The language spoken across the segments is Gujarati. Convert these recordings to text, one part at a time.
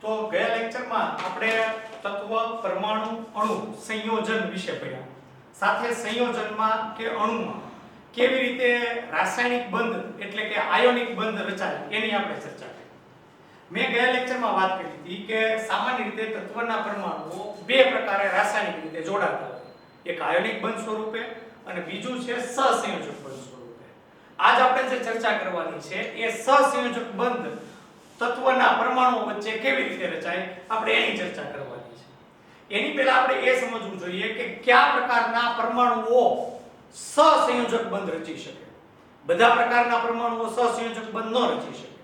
તો ગયા લેક્ચરમાં આપણે તત્વ, પરમાણુ, અણુ સંયોજન વિશે ભણ્યા. સાથે સંયોજનમાં કે અણુમાં કેવી રીતે રાસાયણિક બંધ એટલે કે આયોનિક બંધ રચાય એની આપણે ચર્ચા કરી. મેં ગયા લેક્ચરમાં વાત કરી હતી કે સામાન્ય રીતે તત્વના પરમાણુઓ બે પ્રકારે રાસાયણિક રીતે જોડાતા હોય. એક આયોનિક બંધ સ્વરૂપે અને બીજું છે સહસંયોજક બંધ સ્વરૂપે. આજ આપણે જે ચર્ચા કરવાની છે એ સહસંયોજક બંધ તત્વના પરમાણુઓ વચ્ચે કેવી રીતે રચાય આપણે એની ચર્ચા કરવાની છે. એની પહેલા આપણે એ સમજવું જોઈએ કે કયા પ્રકારના પરમાણુઓ સહસંયોજક બંધ રચી શકે. બધા પ્રકારના પરમાણુઓ સહસંયોજક બંધ ન રચી શકે.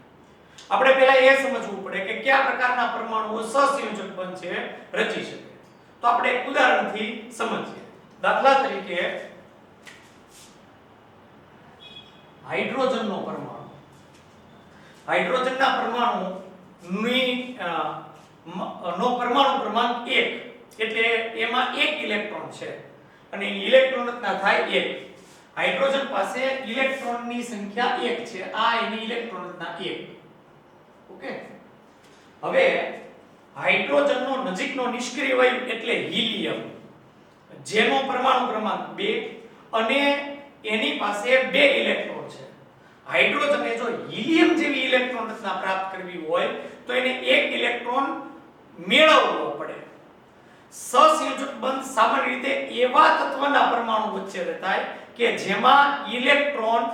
આપણે પહેલા એ સમજવું પડે કે કયા પ્રકારના પરમાણુઓ સહસંયોજક બંધ છે રચી શકે. તો આપણે એક ઉદાહરણથી સમજીએ. દાખલા તરીકે હાઇડ્રોજનનો પરમાણુ. હાઇડ્રોજનના પરમાણુ નો પરમાણુ ક્રમાંક 1 એટલે એમાં 1 ઇલેક્ટ્રોન છે અને ઇલેક્ટ્રોન રચના થાય 1. હાઇડ્રોજન પાસે ઇલેક્ટ્રોનની સંખ્યા 1 છે. આ એની ઇલેક્ટ્રોન રચના 1. ઓકે. હવે હાઇડ્રોજનનો નજીકનો નિષ્ક્રિય વાયુ એટલે હિલિયમ, જેનો પરમાણુ ક્રમાંક 2 અને એની પાસે 2 ઇલેક્ટ્રોન છે. હાઇડ્રોજને જો હિલિયમ જેવી ઇલેક્ટ્રોન રચના પ્રાપ્ત કરવી હોય તો એને 1 ઇલેક્ટ્રોન મેળવવો પડે. સહસંયોજક બંધ સામાન્ય રીતે એવા તત્વના પરમાણુ વચ્ચે રચાય કે જેમાં ઇલેક્ટ્રોન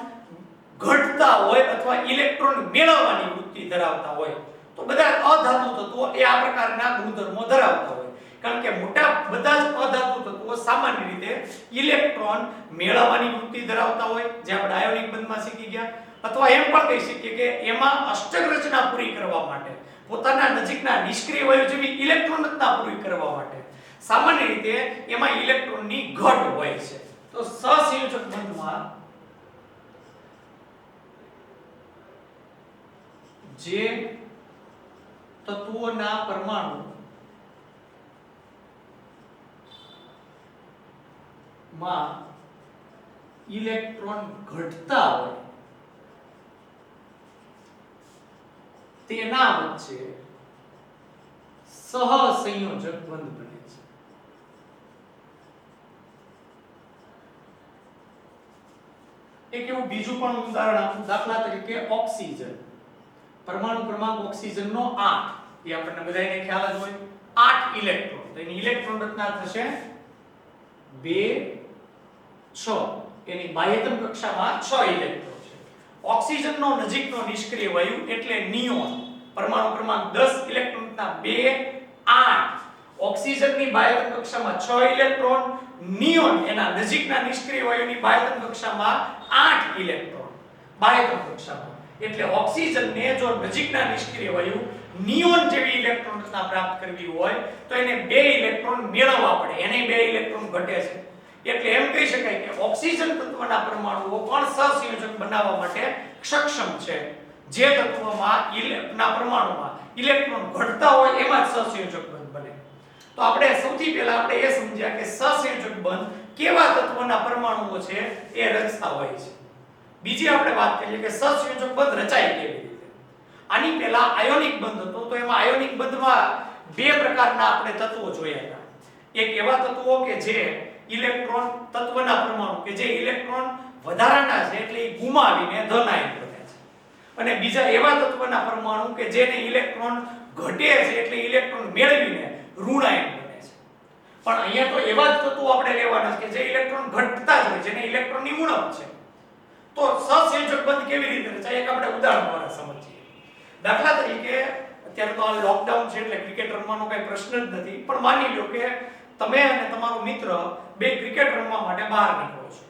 ઘટતા હોય અથવા ઇલેક્ટ્રોન મેળવવાની વૃત્તિ ધરાવતા હોય. તો બધા અધાતુ તત્વો એ આ પ્રકારના ગુણધર્મો ધરાવતા હોય. કારણ કે મોટા બધા જ અધાતુ તત્વો સામાન્ય રીતે ઇલેક્ટ્રોન મેળવવાની વૃત્તિ ધરાવતા હોય, જે આપણે આયોનિક બંધમાં શીખી ગયા. અથવા એમ પણ કહી શકીએ કે એમાં અષ્ટક રચના પૂરી કરવા માટે, પોતાના નજીકના નિષ્ક્રિય વાયુ જેવી ઇલેક્ટ્રોન રચના પૂરી કરવા માટે સામાન્ય રીતે એમાં ઇલેક્ટ્રોનની ઘટ હોય છે. તો સહસંયોજક બંધમાં જે તત્વોના પરમાણુ માં ઇલેક્ટ્રોન ઘટતા હોય તેના વચ્ચે સહસંયોજક બંધ બને છે. એક એવું બીજું પણ ઉદાહરણ આપું. દાખલા તરીકે ઓક્સિજન. પરમાણુ ક્રમાંક ઓક્સિજનનો 8. એ આપણને બધાને ખ્યાલ જ હોય. 8 ઇલેક્ટ્રોન. તો એની ઇલેક્ટ્રોન રચના થશે 2 6. એની બાહ્યતમ કક્ષામાં 6 ઇલેક્ટ્રોન છે. ઓક્સિજનનો નજીકનો નિષ્ક્રિય વાયુ એટલે નિયોન. પરમાણુ ક્રમાંક 10, ઇલેક્ટ્રોન રચના 2 8. ઓક્સિજનની બાહ્યતમ કક્ષામાં 6 ઇલેક્ટ્રોન, નિયોન એના નજીકના નિષ્ક્રિય વાયુની બાહ્યતમ કક્ષામાં 8 ઇલેક્ટ્રોન. બાહ્યતમ કક્ષામાં એટલે ઓક્સિજનને જો નજીકના નિષ્ક્રિય વાયુ નિયોન જેવી ઇલેક્ટ્રોન રચના પ્રાપ્ત કરવી હોય તો એને 2 ઇલેક્ટ્રોન મેળવવા પડે. એને 2 ઇલેક્ટ્રોન ઘટે છે. એટલે એમ કહી શકાય કે ઓક્સિજન તત્વના પરમાણુઓ પણ સહસંયોજક બનાવવા માટે સક્ષમ છે. જે તત્વમાં ના પરમાણુમાં ઇલેક્ટ્રોન ઘટતા હોય એમાં જ સહસંયોજક બંધ બને. તો આપણે સૌથી પહેલા આપણે એ સમજ્યા કે સહસંયોજક બંધ કેવા તત્વના પરમાણુઓ છે એ રચતા હોય છે. બીજી આપણે વાત કરીએ કે સહસંયોજક બંધ રચાય કેવી રીતે. આની પહેલા આયોનિક બંધ હતો. તો એમાં આયોનિક બંધમાં બે પ્રકારના આપણે તત્વો જોયા હતા. એક એવા તત્વો કે જે ઇલેક્ટ્રોન તત્વના પરમાણુ કે જે ઇલેક્ટ્રોન વધારાના છે એટલે એ ગુમાવીને ધન આયન બને છે. અને બીજા એવા તત્વના પરમાણુ કે જેને ઇલેક્ટ્રોન ઘટે છે એટલે ઇલેક્ટ્રોન મેળવીને ઋણ આયન બને છે. પણ અહીંયા તો એવા જ તત્વો આપણે લેવાના છે કે જે ઇલેક્ટ્રોન ઘટતા જ હોય, જેને ઇલેક્ટ્રોનની ઉણપ છે. તો સહસંયોજક બંધ કેવી રીતે રચાય એક આપણે ઉદાહરણ દ્વારા સમજીએ. દાખલા તરીકે અત્યારે તો આ લોકડાઉન છે એટલે ક્રિકેટ રમવાનો કઈ પ્રશ્ન જ નથી. પણ માની લો કે તમે અને તમારો મિત્ર બે ક્રિકેટ રમવા માટે બહાર નીકળો છો.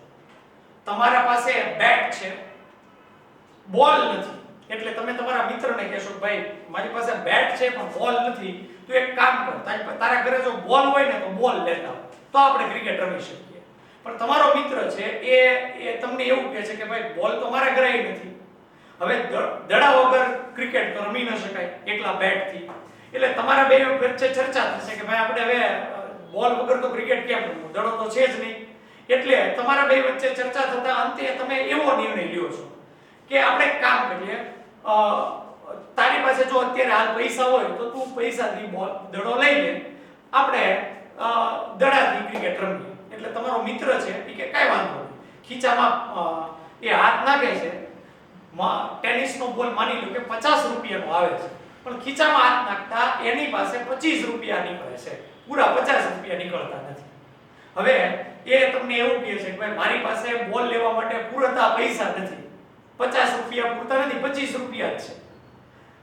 તમારા પાસે બેટ છે, બોલ નથી. એટલે તમે તમારા મિત્રને કહેશો કે ભાઈ મારી પાસે બેટ છે પણ બોલ નથી, તું એક કામ કર, તારા ઘરે જો બોલ હોય ને તો બોલ લેતા આવ, તો આપણે ક્રિકેટ રમી શકીએ. પણ તમારો મિત્ર છે એ તમને એવું કહે છે કે ભાઈ બોલ તો મારા ઘરે નથી. હવે દડા વગર ક્રિકેટ તો રમી ન શકાય એકલા બેટથી. એટલે તમારા બે વચ્ચે ચર્ચા થશે કે ભાઈ આપણે હવે બોલ વગર તો ક્રિકેટ કેમ રમવું, દડો તો છે જ નહીં. એટલે તમારા બે વચ્ચે ચર્ચા થતા અંતે તમે એવો નિર્ણય લ્યો છો કે આપણે એક કામ કરીએ, તારી પાસે જો અત્યારે હાલ પૈસા હોય તો તું પૈસાથી બોલ દડો લઈ લે, આપણે દડાથી ક્રિકેટ રમીએ. એટલે તમારો મિત્ર છે એ કે કાઈ વાંધો નહીં, ખીચામાં એ હાથ નાખે છે, ટેનિસનો બોલ માની લો કે 50 રૂપિયાનો આવે છે, પણ ખીચામાં હાથ નાખતા એની પાસે 25 રૂપિયા નીકળે છે, પૂરા 50 રૂપિયા નીકળતા નથી. હવે એ તમને એવું કહે છે કે ભાઈ મારી પાસે બોલ લેવા માટે પૂરતા પૈસા નથી, 50 રૂપિયા પૂરતા નથી, 25 રૂપિયા જ છે.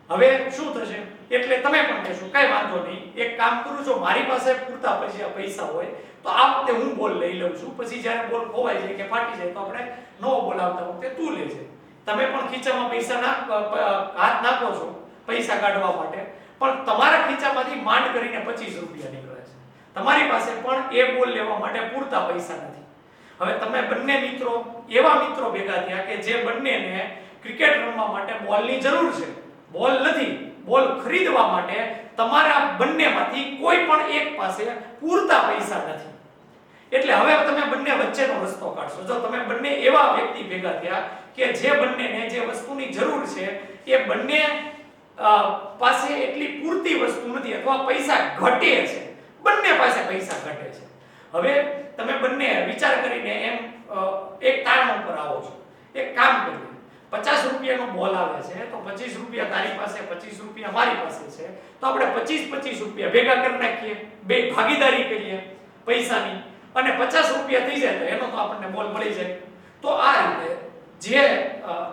હવે શું થશે? એટલે તમે પણ કહેશો કાઈ વાંધો નહીં, એક કામ કરું છું, મારી પાસે પૂરતા પૈસા હોય તો આ વખતે હું બોલ લઈ લઉં છું, પછી જ્યારે બોલ ખોવાઈ જાય કે ફાટી જાય તો આપણે નવો બોલ આવતા વખતે તું લેજે. તમે પણ ખીચામાં પૈસા હાથ નાખો છો પૈસા કાઢવા માટે, પણ તમારા ખીચામાંથી માંડ કરીને 25 રૂપિયા નીકળે છે, તમારી પાસે પણ એ બોલ લેવા માટે પૂરતા પૈસા નથી. હવે તમે બંને મિત્રો એવા મિત્રો ભેગા થયા કે જે બંનેને ક્રિકેટ રમવા માટે બોલની જરૂર છે, બોલ નથી, બોલ ખરીદવા માટે તમારા બંનેમાંથી કોઈ પણ એક પાસે પૂરતા પૈસા નથી. એટલે હવે તમે બંને વચ્ચેનો રસ્તો કાઢશો. જો તમે બંને એવા વ્યક્તિ ભેગા થયા કે જે બંનેને જે વસ્તુની જરૂર છે એ બંને પાસે એટલી પૂરતી વસ્તુ નથી અથવા પૈસા ઘટે છે, બંને પાસે પૈસા ઘટે છે. હવે તમે બંને વિચાર કરીને એમ એક તારણ ઉપર આવો છો, એક કામ કરીએ, 50 રૂપિયાનો બોલ આવે છે તો 25 રૂપિયા તારી પાસે, 25 રૂપિયા મારી પાસે છે, તો આપણે 25 રૂપિયા ભેગા કરી નાખીએ, બે ભાગીદારી કરીએ પૈસાની, અને 50 રૂપિયા થઈ જાય તો એનો તો આપણને બોલ મળી જાય. તો આ રીતે જે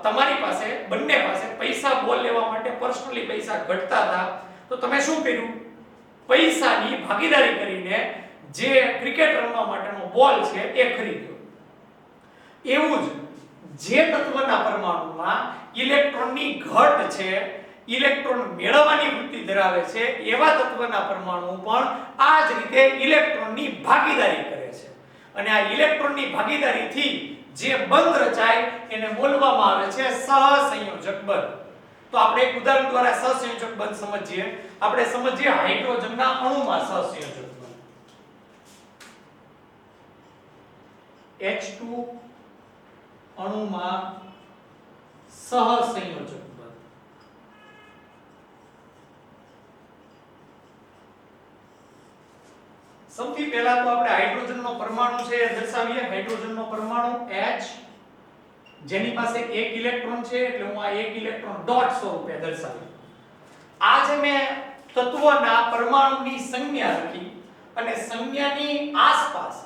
તમારી પાસે બંને પાસે પૈસા બોલ લેવા માટે પર્સનલી પૈસા ઘટતા હતા તો તમે શું કર્યું? પૈસાની ભાગીદારી કરીને જે ક્રિકેટ રમવા માટેનો બોલ છે એ ખરીદ્યો. એવું જ જે તત્વના પરમાણુમાં ઇલેક્ટ્રોનની ઘટ છે, ઇલેક્ટ્રોન મેળવવાની વૃત્તિ ધરાવે છે, એવા તત્વના પરમાણુ પણ આ જ રીતે ઇલેક્ટ્રોનની ભાગીદારી કરે છે. અને આ ઇલેક્ટ્રોનની ભાગીદારીથી જે બંધ રચાય એને બોલવામાં આવે છે સહસંયોજક બંધ. તો આપણે એક ઉદાહરણ દ્વારા સહસંયોજક બંધ સમજીએ. આપણે સમજીએ હાઇડ્રોજનના અણુમાં સહસંયોજક બંધ. H2 અણુમાં સહસંયોજક બંધ. સૌથી પહેલા તો આપણે હાઇડ્રોજનનો પરમાણુ છે એ દર્શાવીએ. હાઇડ્રોજનનો પરમાણુ H, જેની પાસે એક ઇલેક્ટ્રોન છે, એટલે હું આ એક ઇલેક્ટ્રોન ડોટ સ્વરૂપે દર્શાવ્યું. આ જે મેં તત્વના પરમાણુની સંજ્ઞા લખી અને સંજ્ઞાની આસપાસ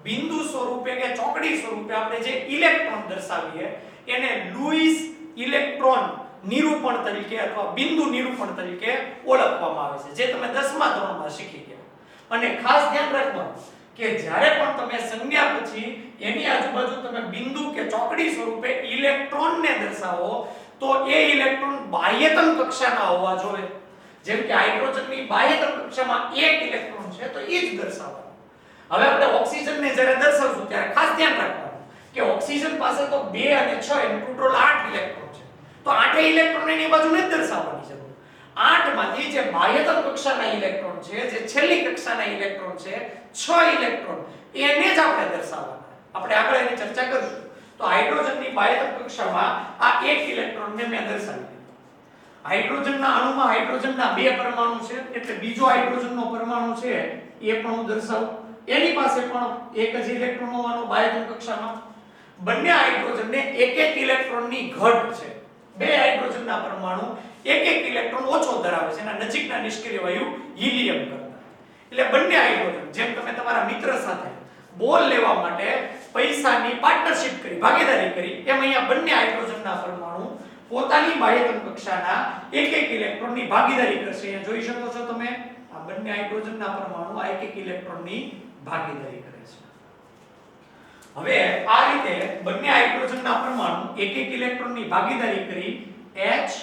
બિંદુ સ્વરૂપે કે ચોકડી સ્વરૂપે આપણે જે ઇલેક્ટ્રોન દર્શાવીએ એને લુઈસ ઇલેક્ટ્રોન નિરૂપણ તરીકે અથવા બિંદુ નિરૂપણ તરીકે ઓળખવામાં આવે છે, જે તમે 10મા ધોરણમાં શીખી ગયા. અને ખાસ ધ્યાન રાખવાનું કે જ્યારે પણ તમે સંજ્ઞા પછી એની આજુબાજુ તમે બિંદુ કે ચોકડી સ્વરૂપે ઇલેક્ટ્રોનને દર્શાવો તો એ ઇલેક્ટ્રોન બાહ્યતમ કક્ષાના હોવા જોઈએ. જેમ કે હાઇડ્રોજનની બાહ્યતમ કક્ષામાં એક ઇલેક્ટ્રોન છે તો એ જ દર્શાવવાનું. હવે આપણે ઓક્સિજનને જ્યારે દર્શાવશું ત્યારે ખાસ ધ્યાન રાખવાનું કે ઓક્સિજન પાસે તો 2 અને 6 એમ ટોટલ 8 ઇલેક્ટ્રોન છે, તો 8 ઇલેક્ટ્રોન એની બાજુને જ દર્શાવવાની છે. 8 માંથી જે બાહ્યતમ કક્ષાના ઇલેક્ટ્રોન છે, જે છેલ્લી કક્ષાના ઇલેક્ટ્રોન છે, 6 ઇલેક્ટ્રોન એને જ આપણે દર્શાવવાના. આપણે આગળ એની ચર્ચા કરીશું. તો હાઇડ્રોજનની બાહ્યતમ કક્ષામાં આ એક ઇલેક્ટ્રોનને મેં દર્શાવી દીધો. હાઇડ્રોજનના અણુમાં હાઇડ્રોજનના 2 પરમાણુ છે, એટલે બીજો હાઇડ્રોજનનો પરમાણુ છે એ પણ હું દર્શાવું. એની પાસે પણ એક જ ઇલેક્ટ્રોન હોવાનો બાહ્યતમ કક્ષામાં. બંને હાઇડ્રોજનને એક ઇલેક્ટ્રોનની ઘટ છે. 2 હાઇડ્રોજનના પરમાણુ એક ઇલેક્ટ્રોન ઓછો ધરાવે છે, એના નજીકના નિષ્ક્રિય વાયુ હિલિયમ કરતા. એટલે બંને હાઇડ્રોજન જેમ તમે તમારા મિત્ર સાથે બોલ લેવા માટે પૈસાની પાર્ટનરશિપ કરી, ભાગીદારી કરી, એમ અહીંયા બંને હાઇડ્રોજનના પરમાણુ પોતાની બાહ્યતમ કક્ષાના એક ઇલેક્ટ્રોનની ભાગીદારી કરશે. અહીંયા જોઈ શકો છો તમે, આ બંને હાઇડ્રોજનના પરમાણુ આ એક ઇલેક્ટ્રોનની ભાગીદારી કરે છે. હવે આ રીતે બંને હાઇડ્રોજનના પરમાણુ એક ઇલેક્ટ્રોનની ભાગીદારી કરી H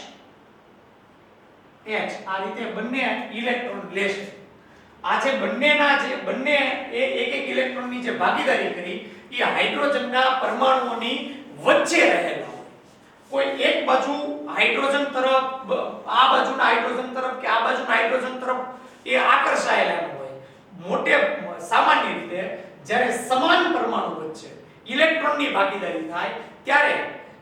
આ રીતે બંને ઇલેક્ટ્રોન લેશે. આ જે બંને એક ઇલેક્ટ્રોનની જે ભાગીદારી કરી એ હાઇડ્રોજનના પરમાણુઓની વચ્ચે રહેલા હોય. કોઈ એક બાજુ હાઇડ્રોજન તરફ, આ બાજુના હાઇડ્રોજન તરફ કે આ બાજુના હાઇડ્રોજન તરફ એ આકર્ષાયેલા હોય. મોટે સામાન્ય રીતે જ્યારે સમાન પરમાણુ વચ્ચે ઇલેક્ટ્રોનની ભાગીદારી થાય ત્યારે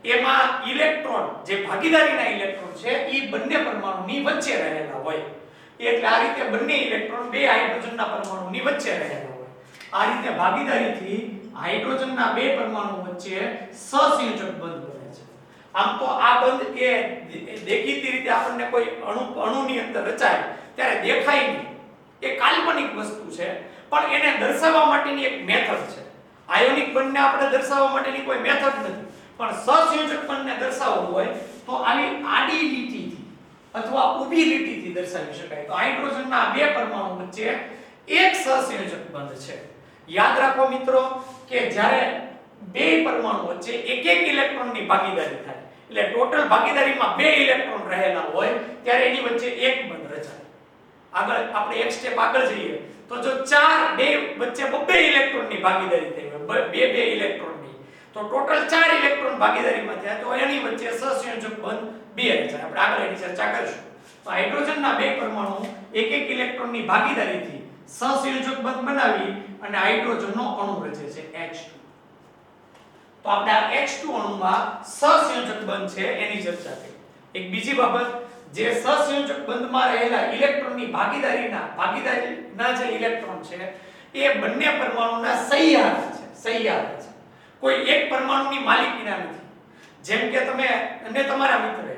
એમાં ઇલેક્ટ્રોન જે ભાગીદારીના ઇલેક્ટ્રોન છે એ બંને પરમાણુની વચ્ચે રહેલા હોય, એટલે આ રીતે બંને ઇલેક્ટ્રોન બે હાઇડ્રોજનના પરમાણુની વચ્ચે રહેલા હોય. આ રીતે ભાગીદારીથી હાઇડ્રોજનના બે પરમાણુ વચ્ચે સહસંયોજક બંધ બને છે. આમ તો આ બંધ એ દેખીતી રીતે આપણને કોઈ અણુની અંદર રચાય ત્યારે દેખાય નહીં, એ કાલ્પનિક વસ્તુ છે, પણ એને દર્શાવવા માટેની એક મેથડ છે. આયોનિક બંધને આપણે દર્શાવવા માટેની કોઈ મેથડ નથી, પણ સહસંયોજક બંધને દર્શાવવું હોય તો આવી આડી લીટીથી અથવા ઊભી લીટીથી દર્શાવી શકાય. તો હાઇડ્રોજનના બે પરમાણુ વચ્ચે એક સહસંયોજક બંધ છે. યાદ રાખો મિત્રો કે જ્યારે બે પરમાણુ વચ્ચે એક એક ઇલેક્ટ્રોનની ભાગીદારી થાય, એટલે ટોટલ ભાગીદારીમાં બે ઇલેક્ટ્રોન રહેલા હોય ત્યારે એની વચ્ચે એક બંધ રચાય. આગળ આપણે એક સ્ટેપ આગળ જઈએ તો જો ચાર બે વચ્ચે બે ઇલેક્ટ્રોનની ભાગીદારી થઈ હોય, બે ઇલેક્ટ્રોનની, તો ટોટલ 4 ઇલેક્ટ્રોન ભાગીદારીમાં થયા તો એની વચ્ચે સહસંયોજક બંધ બે રચાય. આપણે આગળ એની ચર્ચા કરીશું. તો હાઇડ્રોજનના બે પરમાણુ એક એક ઇલેક્ટ્રોનની ભાગીદારીથી સહસંયોજક બંધ બનાવી અને હાઇડ્રોજનનો અણુ રચે છે H2. તો આપણે આ H2 અણુમાં સહસંયોજક બંધ છે એની ચર્ચા કરી. એક બીજી બાબત, જે સહસંયોજક બંધમાં રહેલા ઇલેક્ટ્રોનની ભાગીદારીના જે ઇલેક્ટ્રોન છે એ બંને પરમાણુના સહિયારા છે. સહિયારા છે, કોઈ એક પરમાણુની માલિકીના નથી. જેમ કે તમે અને તમારા મિત્રએ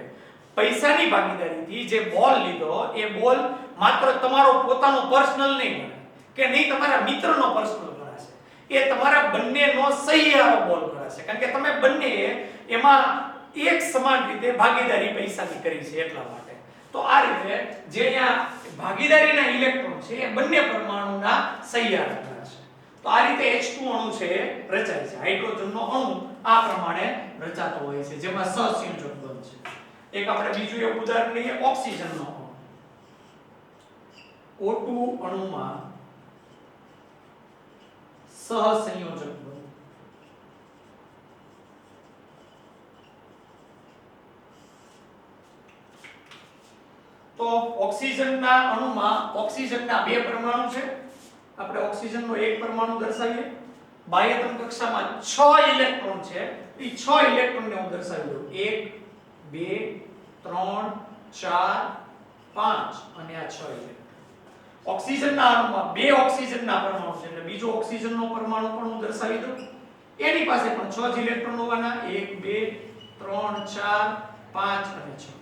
પૈસાની ભાગીદારીથી જે બોલ લીધો, એ બોલ માત્ર તમારો પોતાનો પર્સનલ નહીં ગણાય કે નહીં તમારા મિત્રનો પર્સનલ ગણાશે, એ તમારા બંનેનો સહિયારો બોલ ગણાશે, કારણ કે તમે બંને એમાં એક સમાન રીતે ભાગીદારી પૈસાની કરી છે એટલા માટે. તો આ રીતે જે અહીંયા ભાગીદારીના ઇલેક્ટ્રોન છે એ બંને પરમાણુના સહિયારા ગણાશે. તો આ રીતે H2 અણુ છે રચાય છે. હાઇડ્રોજનનો અણુ આ પ્રમાણે રચાતો હોય છે, જેમાં સહસંયોજક બંધ છે. એક આપણે બીજું એક ઉદાહરણ લઈએ, ઓક્સિજનનો અણુ. O2 અણુમાં સહસંયોજક બંધ. તો ઓક્સિજનના અણુમાં ઓક્સિજનના બે પરમાણુ છે. આપણે ઓક્સિજનનો એક પરમાણુ દર્શાવીએ. બાહ્યતમ કક્ષામાં 6 ઇલેક્ટ્રોન છે. એ 6 ઇલેક્ટ્રોનને હું દર્શાવી દઉં. 1 2 3 4 5 અને આ 6 ઇલેક્ટ્રોન. ઓક્સિજનના અણુમાં બે ઓક્સિજનના પરમાણુ છે, એટલે બીજો ઓક્સિજનનો પરમાણુ પણ હું દર્શાવી દઉં. એની પાસે પણ 6 જ ઇલેક્ટ્રોન હોવાના. 1 2 3 4 5 અને 6.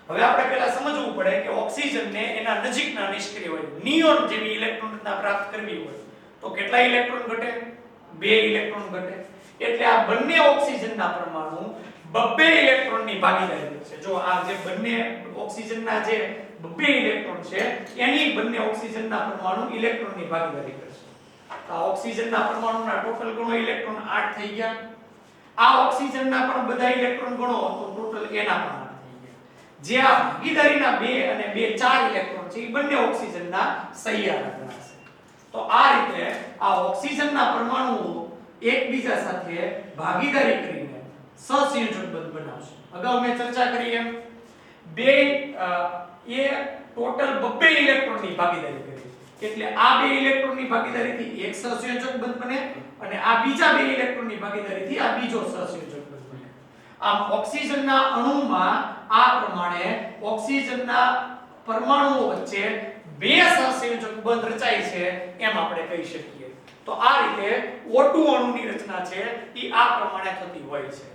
હવે આપણે પહેલા સમજવું પડે કે ઓક્સિજનને એના નજીકના નિષ્ક્રિય હોય નિયોન જેવી ઇલેક્ટ્રોન રચના પ્રાપ્ત કરવી હોય તો કેટલા ઇલેક્ટ્રોન ઘટે? 2 ઇલેક્ટ્રોન ઘટે. એટલે આ બંને ઓક્સિજનના પરમાણુ બબ્બે ઇલેક્ટ્રોનની ભાગીદારી કરશે. જો આ જે બંને ઓક્સિજનના જે બબ્બે ઇલેક્ટ્રોન છે એની બંને ઓક્સિજનના પરમાણુ ઇલેક્ટ્રોનની ભાગીદારી કરશે. તો આ ઓક્સિજનના પરમાણુના ટોટલ ગણો ઇલેક્ટ્રોન 8 થઈ ગયા. આ ઓક્સિજનના પણ બધા ઇલેક્ટ્રોન ગણો તો ટોટલ એના પણ જે આ ભાગીદારીના 2 અને 2 4 ઇલેક્ટ્રોન છે એ બંને ઓક્સિજનના સહિયારા ગણાશે. તો આ રીતે આ ઓક્સિજનના પરમાણુઓ એકબીજા સાથે ભાગીદારી કરીને સહસંયોજક બંધ બનાવશે. અગાઉ મેં ચર્ચા કરી એમ બે એ ટોટલ 2 ઇલેક્ટ્રોનની ભાગીદારી કરી, એટલે આ 2 ઇલેક્ટ્રોનની ભાગીદારીથી એક સહસંયોજક બંધ બને અને આ બીજા 2 ઇલેક્ટ્રોનની ભાગીદારીથી આ બીજો સહસંયોજક બંધ બને. આમ ઓક્સિજનના અણુમાં આ પ્રમાણે ઓક્સિજનના પરમાણુઓ વચ્ચે બે સહસંયોજક બંધ રચાય છે એમ આપણે કહી શકીએ. તો આ રીતે O2 અણુની રચના છે એ આ પ્રમાણે થતી હોય છે.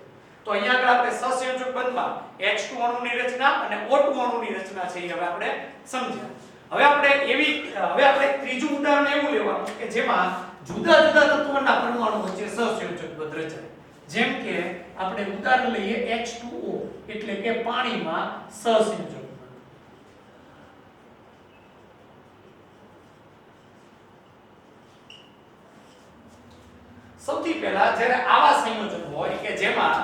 તો અહીંયા આગળ આપણે સહસંયોજક બંધમાં H2 અણુની રચના અને O2 અણુની રચના છે એ હવે આપણે સમજ્યા. હવે આપણે ત્રીજું ઉદાહરણ એવું લેવાનું કે જેમાં જુદા જુદા તત્વોના પરમાણુ વચ્ચે સહસંયોજક બંધ રચાય. જેમ કે આપણે ઉદાહરણ લઈએ H2O એટલે કે પાણીમાં સહસંયોજક બંધ. સૌથી પહેલા જ્યારે આવા સંયોજન હોય કે જેમાં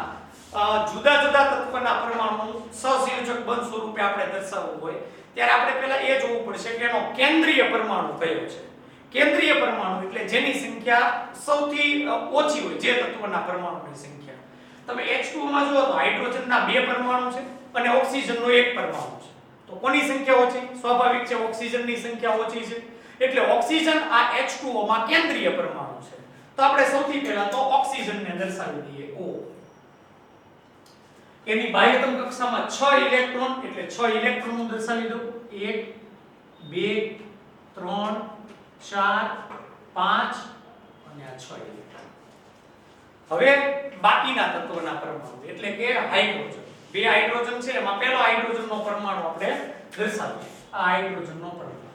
જુદા જુદા તત્વના પરમાણુ સહસંયોજક બંધ સ્વરૂપે આપણે દર્શાવવું હોય ત્યારે આપણે પહેલા એ જોવું પડશે કે એનો કેન્દ્રીય પરમાણુ કયો છે. કેન્દ્રીય પરમાણુ એટલે જેની સંખ્યા સૌથી ઓછી હોય, જે તત્વના પરમાણુની સંખ્યા. તમે H2O માં જુઓ તો હાઇડ્રોજનના 2 પરમાણુ છે અને ઓક્સિજનનો 1 પરમાણુ છે. તો કોની સંખ્યા ઓછી? સ્વાભાવિક છે, ઓક્સિજનની સંખ્યા ઓછી છે. એટલે ઓક્સિજન આ H2O માં કેન્દ્રીય પરમાણુ છે. તો આપણે સૌથી પહેલા તો ઓક્સિજનને દર્શાવી દઈએ O. એની બાહ્યતમ કક્ષામાં 6 ઇલેક્ટ્રોન એટલે 6 ઇલેક્ટ્રોન હું દર્શાવી દઉં 1 2 3 4 5 અને આ 6 ઇલેક્ટ્રોન. હવે બાકીના તત્વોના પરમાણુ એટલે કે હાઇડ્રોજન, બે હાઇડ્રોજન છે એમાં પહેલો હાઇડ્રોજનનો પરમાણુ આપણે દર્શાવીએ. આ હાઇડ્રોજનનો પરમાણુ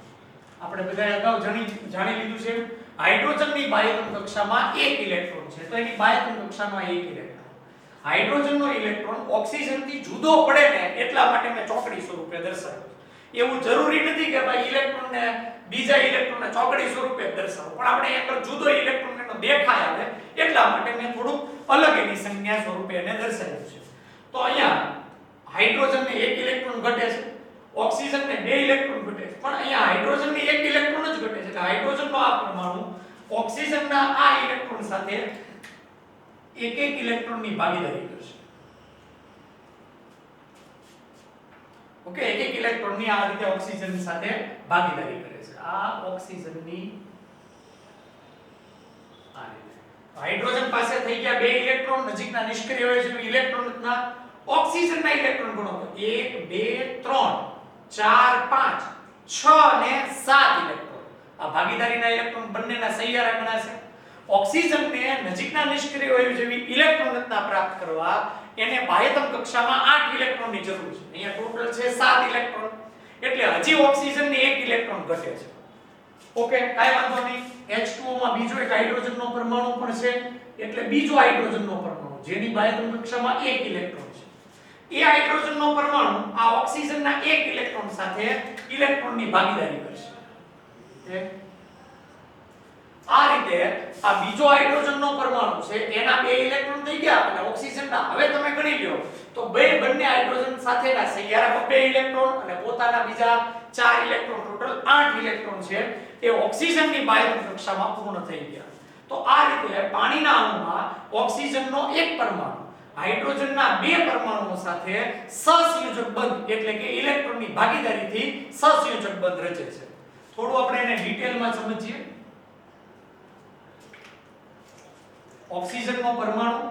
આપણે બધાએ અગાઉ જાણી લીધું છે. હાઇડ્રોજનની બાહ્યતમ કક્ષામાં 1 ઇલેક્ટ્રોન છે તો એની બાહ્યતમ કક્ષામાં 1 ઇલેક્ટ્રોન. હાઇડ્રોજનનો ઇલેક્ટ્રોન ઓક્સિજનથી જુદો પડે ને એટલા માટે મેં ચોકડી સ્વરૂપે દર્શાવ્યો. એવું જરૂરી નથી કે ભાઈ ઇલેક્ટ્રોનને બીજા ઇલેક્ટ્રોનને ચોકડી સ્વરૂપે દર્શાવો, પણ આપણે એક જુદો ઇલેક્ટ્રોન એનો દેખાય આવે એટલા માટે મેં થોડું અલગ એની સંજ્ઞા સ્વરૂપે એને દર્શાવ્યું છે. તો અહીંયા હાઇડ્રોજનને 1 ઇલેક્ટ્રોન ઘટે છે, ઓક્સિજનને 2 ઇલેક્ટ્રોન ઘટે છે, પણ અહીંયા હાઇડ્રોજનને 1 ઇલેક્ટ્રોન જ ઘટે છે. એટલે હાઇડ્રોજનનો આ પરમાણુ ઓક્સિજનના આ ઇલેક્ટ્રોન સાથે એક ઇલેક્ટ્રોનની ભાગીદારી કરશે. ઓકે, એક ઇલેક્ટ્રોનની આ રીતે ઓક્સિજન સાથે ભાગીદારી કરે છે. આ ઓક્સિજનની આ રીતે હાઇડ્રોજન પાસે થઈ ગયા 2 ઇલેક્ટ્રોન, નજીકના નિષ્ક્રિય હોય છે ઇલેક્ટ્રોનના ઓક્સિજનના ઇલેક્ટ્રોન ગણો તો 1 2 3 4 5 6 અને 7 ઇલેક્ટ્રોન. આ ભાગીદારીના ઇલેક્ટ્રોન બંનેના સહિયારા ગણાશે. ઓક્સિજનને નજીકના નિષ્ક્રિય વાયુ જેવી ઇલેક્ટ્રોન રચના પ્રાપ્ત કરવા એને બાહ્યતમ કક્ષામાં 8 ઇલેક્ટ્રોનની જરૂર છે. અહીંયા ટોટલ છે 7 ઇલેક્ટ્રોન એટલે હજી ઓક્સિજનને 1 ઇલેક્ટ્રોન ઘટે છે. ઓકે, કાઈ વાંધો નહીં. H2O માં બીજો એક હાઇડ્રોજનનો પરમાણુ પણ છે એટલે બીજો હાઇડ્રોજનનો પરમાણુ જેની બાહ્યતમ કક્ષામાં 1 ઇલેક્ટ્રોન છે. એ હાઇડ્રોજનનો પરમાણુ આ ઓક્સિજનના 1 ઇલેક્ટ્રોન સાથે ઇલેક્ટ્રોનની ભાગીદારી કરશે. આ રીતે આ બીજો હાઇડ્રોજનનો પરમાણુ છે એના 2 ઇલેક્ટ્રોન થઈ ગયા અને ઓક્સિજનના હવે તમે ગણી લ્યો તો બંને હાઇડ્રોજન સાથેના સહિયારા 2 ઇલેક્ટ્રોન અને પોતાના બીજા 4 ઇલેક્ટ્રોન ટોટલ 8 ઇલેક્ટ્રોન છે એ ઓક્સિજનની બાહ્યતમ કક્ષામાં પૂર્ણ થઈ ગયા. તો આ રીતે પાણીના અણુમાં ઓક્સિજનનો એક પરમાણુ હાઇડ્રોજનના 2 પરમાણુઓ સાથે સહસંયોજક બંધ એટલે કે ઇલેક્ટ્રોનની ભાગીદારીથી સહસંયોજક બંધ રચે છે. થોડું આપણે એને ડિટેલમાં સમજીએ. ઓક્સિજનનો પરમાણુ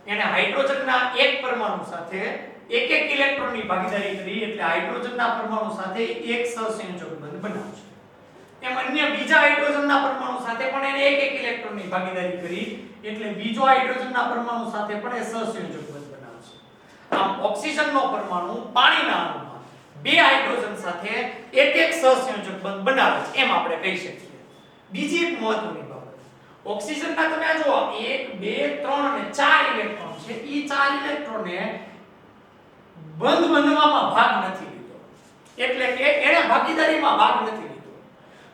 એને હાઇડ્રોજનના એક પરમાણુ સાથે એક ઇલેક્ટ્રોનની ભાગીદારી કરી એટલે હાઇડ્રોજનના પરમાણુ સાથે એક સહસંયોજક બંધ બનાવશે. એમ અન્ય બીજા હાઇડ્રોજનના પરમાણુ સાથે પણ એને એક ઇલેક્ટ્રોનની ભાગીદારી કરી એટલે બીજો હાઇડ્રોજનના પરમાણુ સાથે પણ એ સહસંયોજક બંધ બનાવશે. આમ ઓક્સિજનનો પરમાણુ પાણીના અણુમાં 2 હાઇડ્રોજન સાથે એક સહસંયોજક બંધ બનાવે છે એમ આપણે કહી શકીએ. બીજી એક મહત્વની ઓક્સિજનના તમે આ જો 1 2 3 અને 4 ઇલેક્ટ્રોન છે ઈ 4 ઇલેક્ટ્રોનને બંધ બનવામાં ભાગ નથી લીધો એટલે કે એને ભાગીદારીમાં ભાગ નથી લીધો.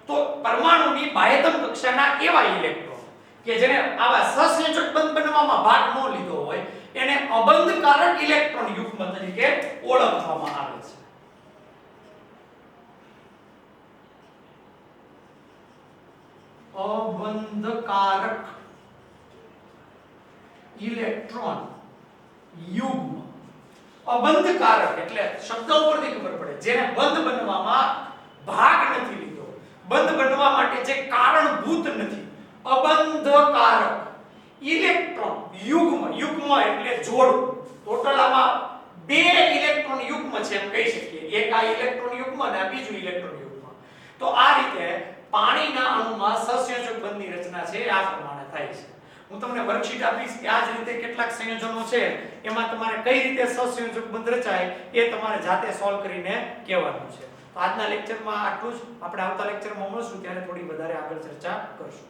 તો પરમાણુની બાહ્યતમ કક્ષાના એવા ઇલેક્ટ્રોન કે જેને આવા સહસંયોજક બંધ બનવામાં ભાગ ન લીધો હોય એને અબંધકારક ઇલેક્ટ્રોન યુગ્મ તરીકે ઓળખવામાં આવે છે. અબંધકારક ઇલેક્ટ્રોન યુગ્મ. અબંધકારક એટલે શબ્દ ઉપરથી ખબર પડે જેને બંધ બનવામાં ભાગ નથી લીધો, બંધ બનવા માટે જે કારણભૂત નથી. અબંધકારક ઇલેક્ટ્રોન યુગ્મ. યુગ્મ એટલે જોડું. ટોટલ આમાં 2 ઇલેક્ટ્રોન યુગ્મ છે એમ કહી શકીએ. એક આ ઇલેક્ટ્રોન યુગ્મ અને આ બીજું ઇલેક્ટ્રોન યુગ્મ. તો આ રીતે પાણીના અણુમાં સહસંયોજક બંધની રચના છે આ પ્રમાણે થાય છે. હું તમને વર્કશીટ આપીશ કે આ જ રીતે કેટલાક સંયોજનો છે એમાં તમારે કઈ રીતે સહસંયોજક બંધ રચાય એ તમારે જાતે સોલ્વ કરીને કહેવાનું છે. તો આજના લેક્ચરમાં આટલું જ. આપણે આવતા લેક્ચરમાં મળશું ત્યારે થોડી વધારે આગળ ચર્ચા કરશું.